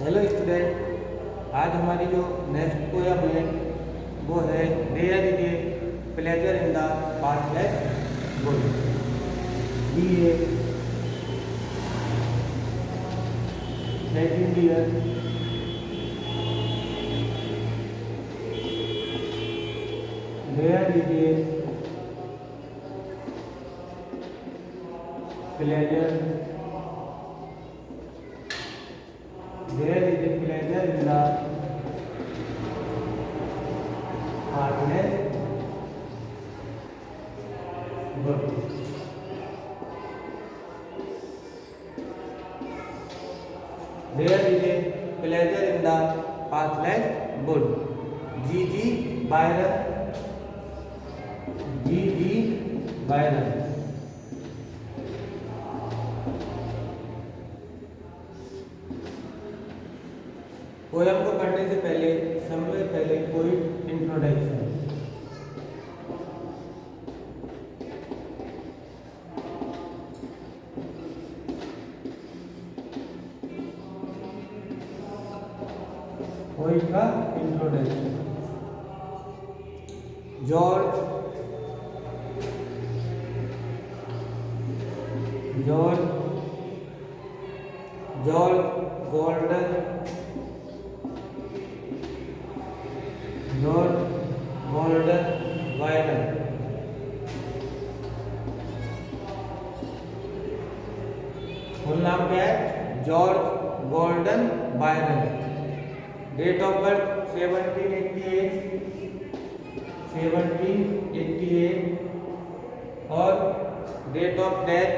Hello student, आज हमारी जो नेक्स्ट पोयम है वो है there is a pleasure in the pathless good. B A second year there is a pleasure there is a pleasure in the heartless good. There is a pleasure in the pathless good. G.G. Byron. G.G. Byron. Poem को पढ़ने से पहले सबसे पहले कोई introduction. Poet का introduction. George Golden Byron. Full नाम क्या है? George Golden Byron. Date of birth 1788 और date of death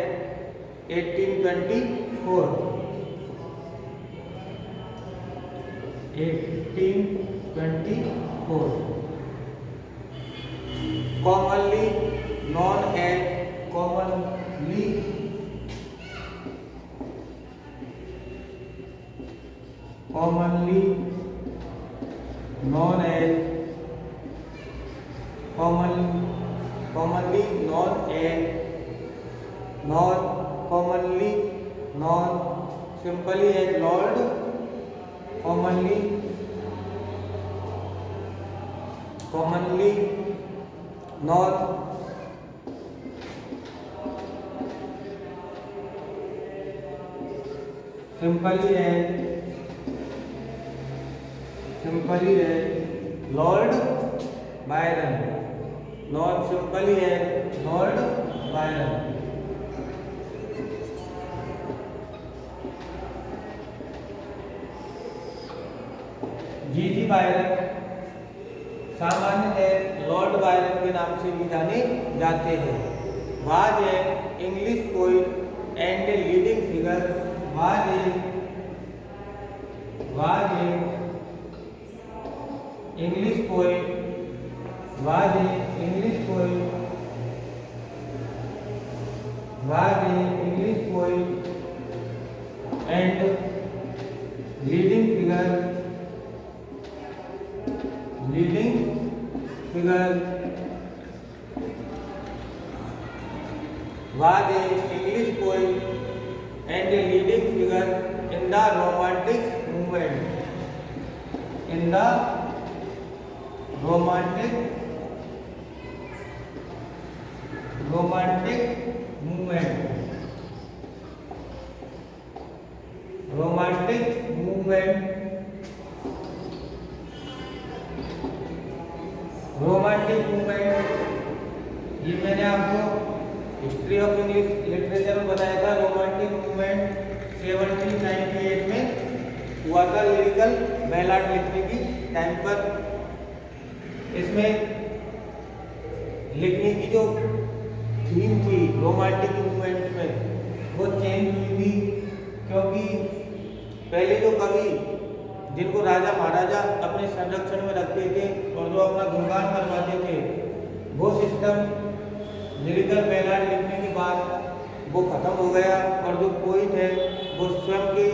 1824। commonly known as simply as Lord, commonly known simply as Lord Byron, known simply as Lord Byron. G.G. Byron सामान्यतः Lord Byron के नाम से भी जाने जाते हैं। Was a English poet and a leading figure. Was a English poet and leading figure was a English poet and a leading figure in the Romantic movement. Romantic movement ये मैंने आपको हिस्ट्री ऑफ इंग्लिश लिटरेचर में बताया था। Romantic movement 1798 में हुआ था, lyrical ballad लिखने की टाइम पर। इसमें लिखने की जो थीम थी रोमांटिक मूवमेंट में वो चेंज हुई थी, क्योंकि पहले जो कवि जिनको राजा महाराजा अपने संरक्षण में रखते थे और जो अपना गुणगान करवाते थे, वो सिस्टम लिरिकल बैलाड लिखने के बाद वो खत्म हो गया। और जो पोइट है वो स्वयं की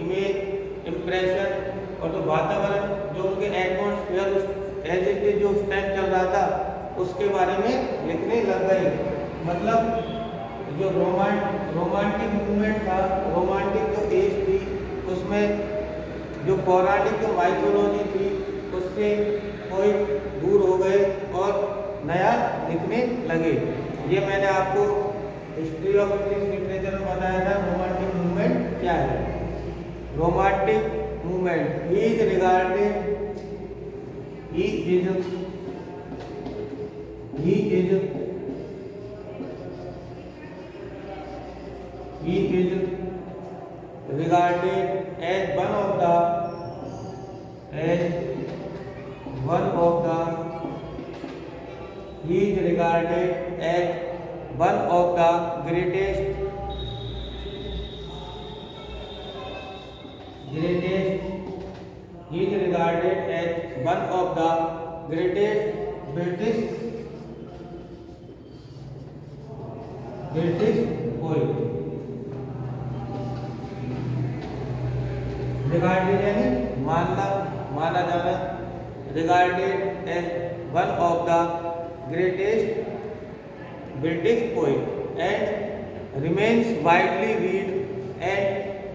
इमेज, इम्प्रेशन और जो वातावरण, जो उनके एटमॉस्फेयर एज इट इज जो उस टाइम चल रहा था, उसके बारे में लिखने लग गए। मतलब जो रोमांटिक मूवमेंट था, रोमांटिक जो एज थी, उसमें जो पौराणिक माइथोलॉजी थी उससे कोई दूर हो गए और नया लिखने लगे। ये मैंने आपको हिस्ट्री ऑफ इंग्लिश लिटरेचर में बताया था। रोमांटिक मूवमेंट क्या है? Romantic movement he is regarded he is regarded as one of the he is regarded as one of the greatest he is regarded as one of the greatest British poet। Regarded यानी मानना, माना जाना। Regarded as one of the greatest British poet and remains widely read and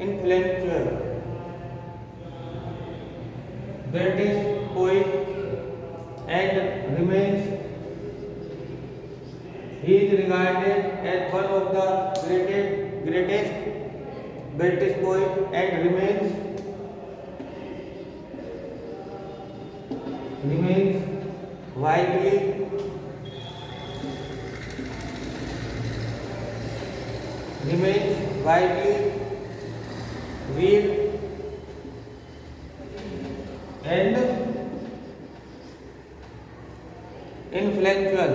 influential। British poet and remains he is regarded as one of the greatest British poet and remains widely read and influential।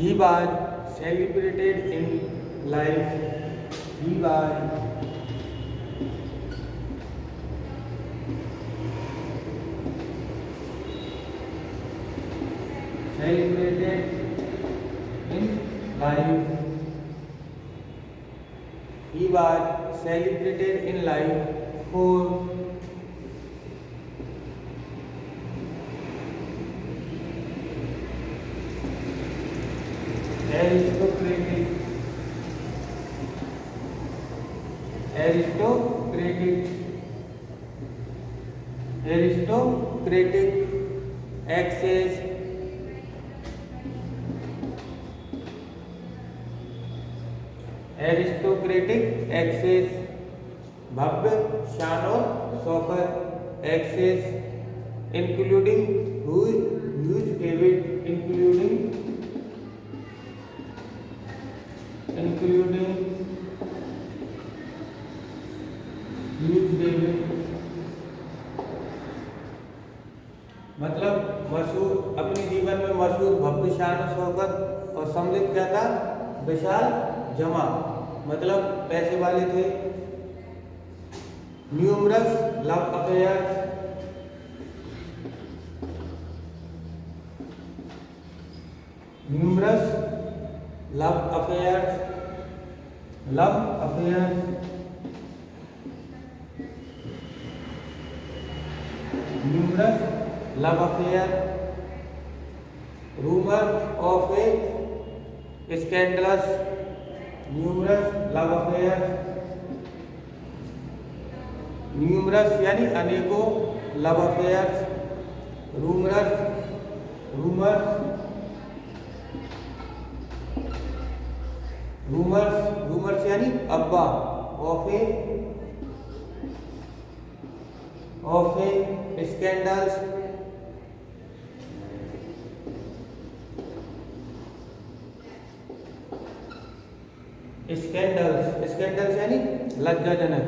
He was celebrated in life। He was celebrated in life। He was celebrated in life for aristocratic access भव्य शान और Shaukat access including huge David including huge David मतलब मशहूर, अपने जीवन में मशहूर भव्य शान शौकत और सम्मिलित क्या था? विशाल जमा, मतलब पैसे वाले थे। Numerous love affairs rumors of a scandalous numerous यानी अनेकों लव अफेयर्स रूमर्स यानी अफवाह ऑफ ए स्कैंडल्स स्कैंडल्स यानी लज्जाजनक।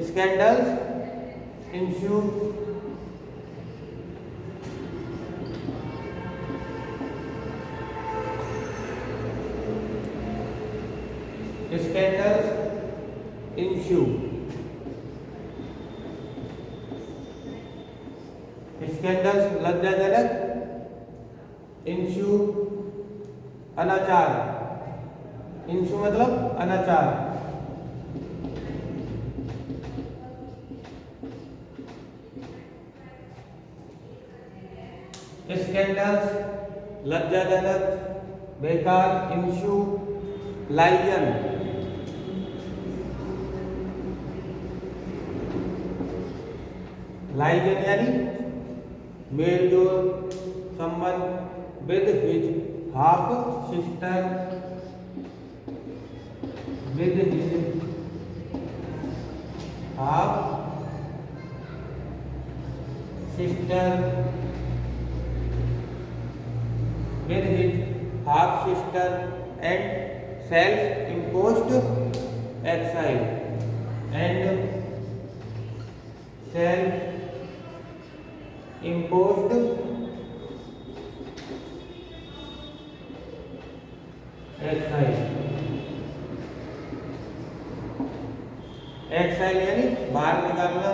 Scandals ensue scandals ensue. Scandals लज्जाजनक, ensue अनाचार, ensue मतलब अनाचार। स्कैंडल्स लज्जाजनक, बेकार, ensue लाइजन, लाइजन यानी मेल जोल संबंध with his half sister, with his half sister, with his half sister and self-imposed exile, and self-imposed exile, exile यानी बाहर निकालना।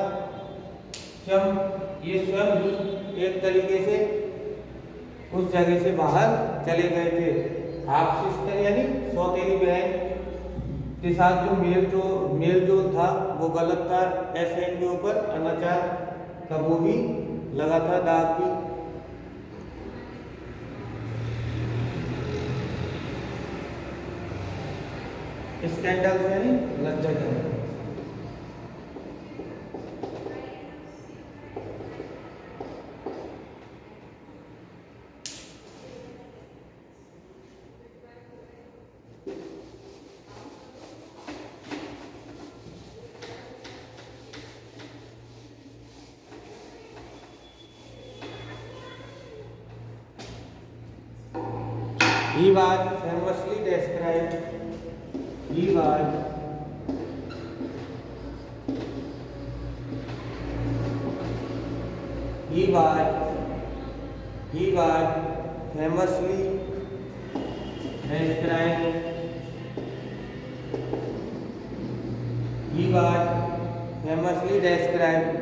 स्वयं ये स्वयं ही एक तरीके से उस जगह से बाहर चले गए थे। हाफ सिस्टर यानी सौतेली बहन के साथ जो मेल जोल था वो गलत था। एसएन के ऊपर अनाचार का वो भी लगा था, दाग भी। स्कैंडल यानी लज्जाजनक। He was famously described. He was famously described. He was famously described.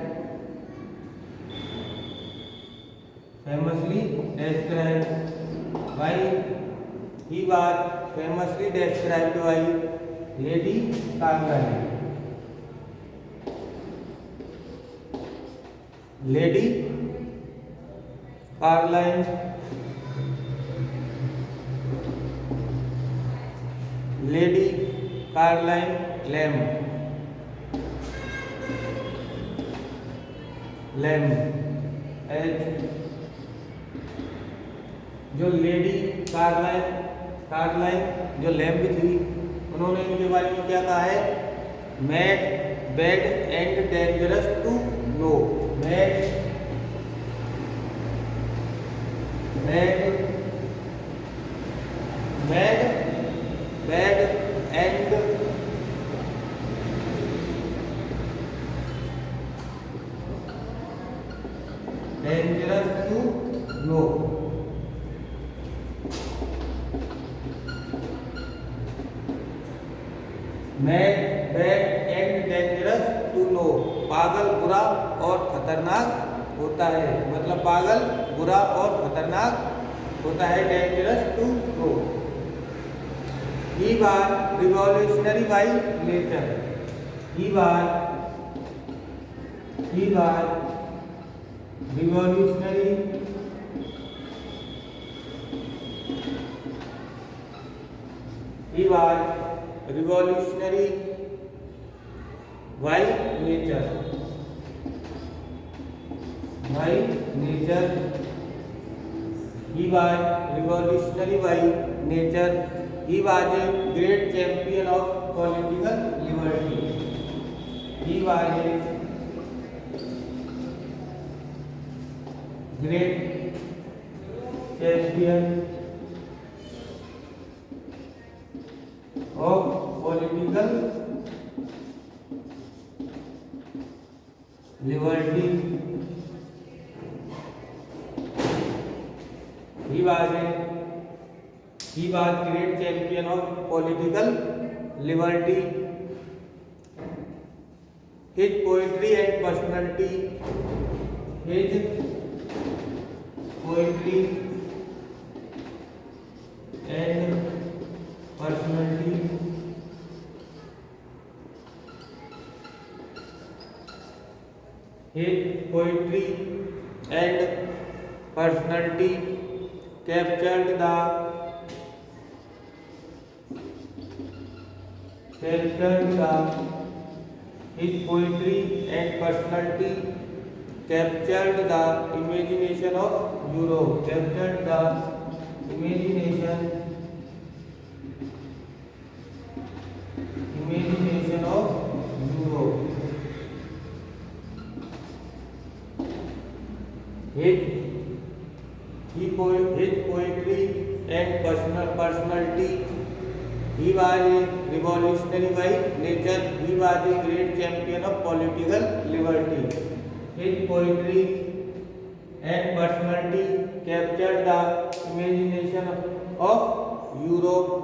Famously described by. He was famously described by Lady Carlisle. Lady Carlisle, Lady Carlisle Lamb as जो लेडी कार्लाइल जो Lamb थी, उन्होंने इनके बारे में क्या कहा है? Mad, bad and dangerous to know. Mad, bad and dangerous to know. Mad, bad and dangerous to know. पागल, बुरा और खतरनाक होता है, मतलब पागल, बुरा और खतरनाक होता है। Dangerous to know. He was revolutionary by nature. He was revolutionary by nature. He was revolutionary by nature. He was a great champion of political liberty. He was a great champion of political liberty. He was great champion of political liberty. His poetry and personality. His poetry and personality. His poetry and personality captured the his poetry and personality captured the imagination of Europe. Captured the imagination of Europe. His poetry and personality. He was a revolutionary by nature. He was a great champion of political liberty. His poetry and personality captured the imagination of Europe.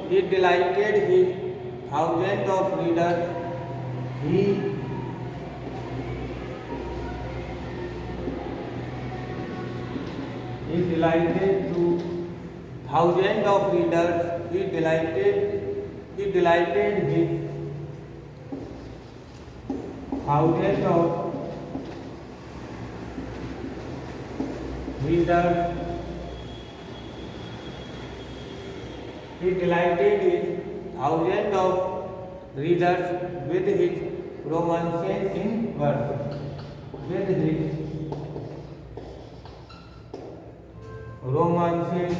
He delighted his thousands of readers. He delighted to thousands of readers. He delighted his thousands of readers. He delighted his thousands of readers with his romances in verse. With his romances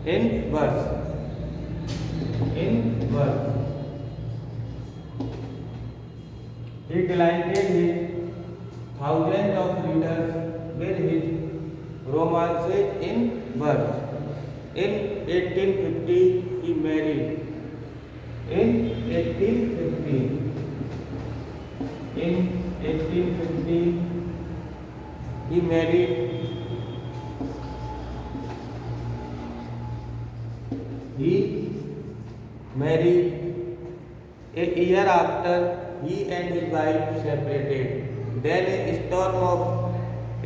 in verse. He delighted his thousands of readers with his romances in verse. In 1850 he married. In 1850 he married. A year after, he and his wife separated. Then a storm of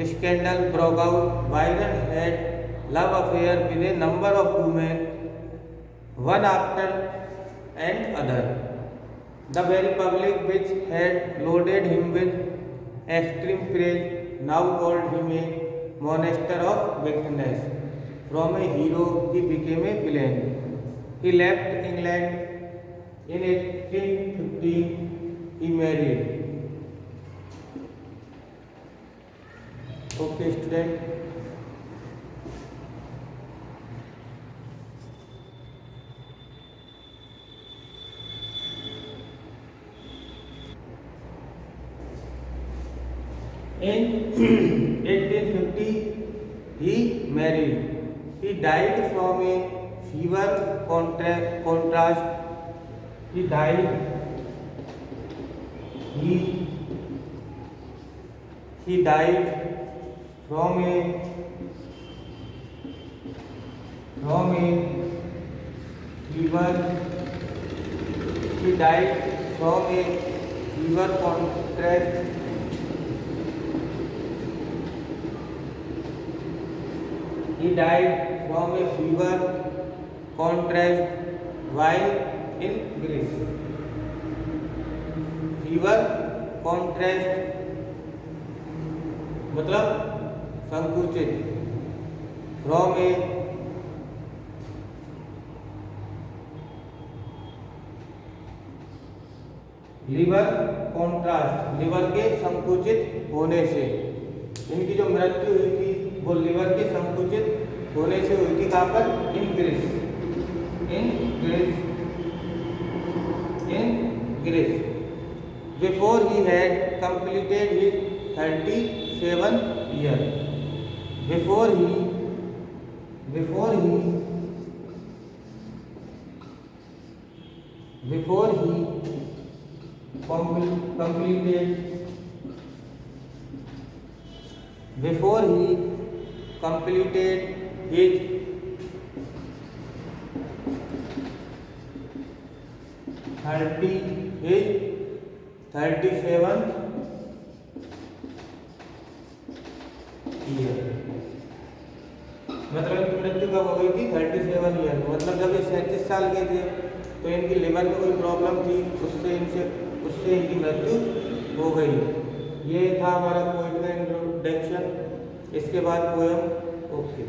scandal broke out. Byron had love affair with a number of women, one after another. The very public which had loaded him with extreme praise now called him a monster of weakness. From a hero he became a villain. He left England in 1850. He married. Okay, student. In 1850, he married. He died from a fever contrast. He died from a fever. He died from a fever contrast. He died from a fever contrast while in Greece. Fever contrast मतलब संकुचित. From a liver contrast, liver के संकुचित होने से. इनकी जो मृत्यु हुई थी वो लिवर के संकुचित होने से हुई थी. कहाँ पर? In Greece. in Greece. Before he had completed his 37 years. Before he completed his 37 year, मतलब इनकी मृत्यु कब हो गई थी? 37 ईयर। मतलब जब ये 37 साल के थे तो इनकी लिवर में कोई प्रॉब्लम थी, उससे इनकी मृत्यु हो गई। ये था हमारा पोएम का इंट्रोडक्शन। इसके बाद पोएम ओके।